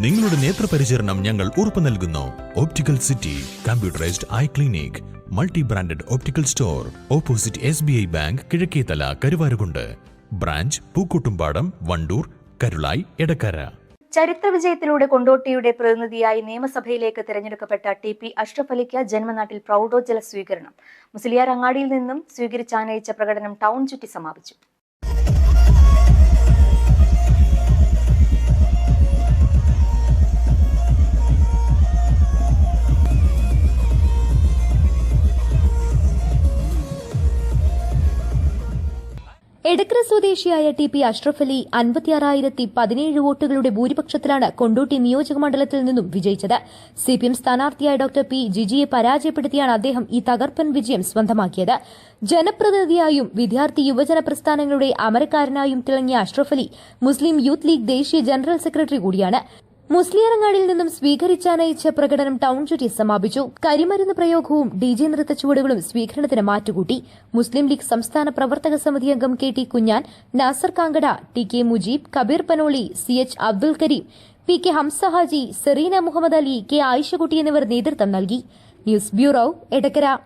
നിങ്ങളുടെ നേത്രപരിചരണം ഞങ്ങൾ ഉറപ്പു നൽകുന്നു. Optical city computerised eye clinic, multi branded optical store, opposite SBI bank, Kizhakkethala, Karuvarakundu. Branch Pookkottumpadam, Wandoor, Karulai, Edakkara. ചരിത്ര വിജയത്തിലൂടെ കൊണ്ടോട്ടിയുടെ പ്രതിനിധിയായി നിയമസഭയിലേക്ക് തെരഞ്ഞെടുക്കപ്പെട്ട TP അഷ്റഫ് അലിക്ക് ജന്മനാട്ടിൽ പ്രൗഢോജ്വല സ്വീകരണം. മുസ്ലിയാർ അങ്ങാടിയിൽ നിന്നും സ്വീകരിച്ചാനയിച്ച പ്രകടനം ടൗൺ ചുറ്റി സമാപിച്ചു. എടക്കര സ്വദേശിയായ TP അഷ്റഫ് അലി 56,017 വോട്ടുകളുടെ ഭൂരിപക്ഷത്തിലാണ് കൊണ്ടോട്ടി നിയോജക മണ്ഡലത്തിൽ നിന്നും വിജയിച്ചത്. CPM സ്ഥാനാർത്ഥിയായ ഡോക്ടർ P. ജിജിയെ പരാജയപ്പെടുത്തിയാണ് അദ്ദേഹം ഈ തകർപ്പൻ വിജയം സ്വന്തമാക്കിയത്. ജനപ്രതിനിധിയായും വിദ്യാർത്ഥി യുവജന പ്രസ്ഥാനങ്ങളുടെ അമരക്കാരനായും തിളങ്ങിയ അഷ്റഫ് അലി മുസ്ലിം യൂത്ത് ലീഗ് ദേശീയ ജനറൽ സെക്രട്ടറി കൂടിയാണ്. മുസ്ലിയാരങ്ങാടിയിൽ നിന്നും സ്വീകരിച്ചാനയിച്ച പ്രകടനം ടൗൺ ചുറ്റി സമാപിച്ചു. കരിമരുന്ന് പ്രയോഗവും DJ നൃത്തച്ചുവടുകളും സ്വീകരണത്തിന് മാറ്റുകൂട്ടി. മുസ്ലിം ലീഗ് സംസ്ഥാന പ്രവർത്തക സമിതി അംഗം KT Kunhan, Nasar Kankada, TK Mujeeb, Kabeer Panoli, CH Abdul Kareem, PK Hamsa Haji, Sereena Muhammad Ali, K Ayishakutty എന്നിവർ നേതൃത്വം നൽകി. News bureau, Edakkara.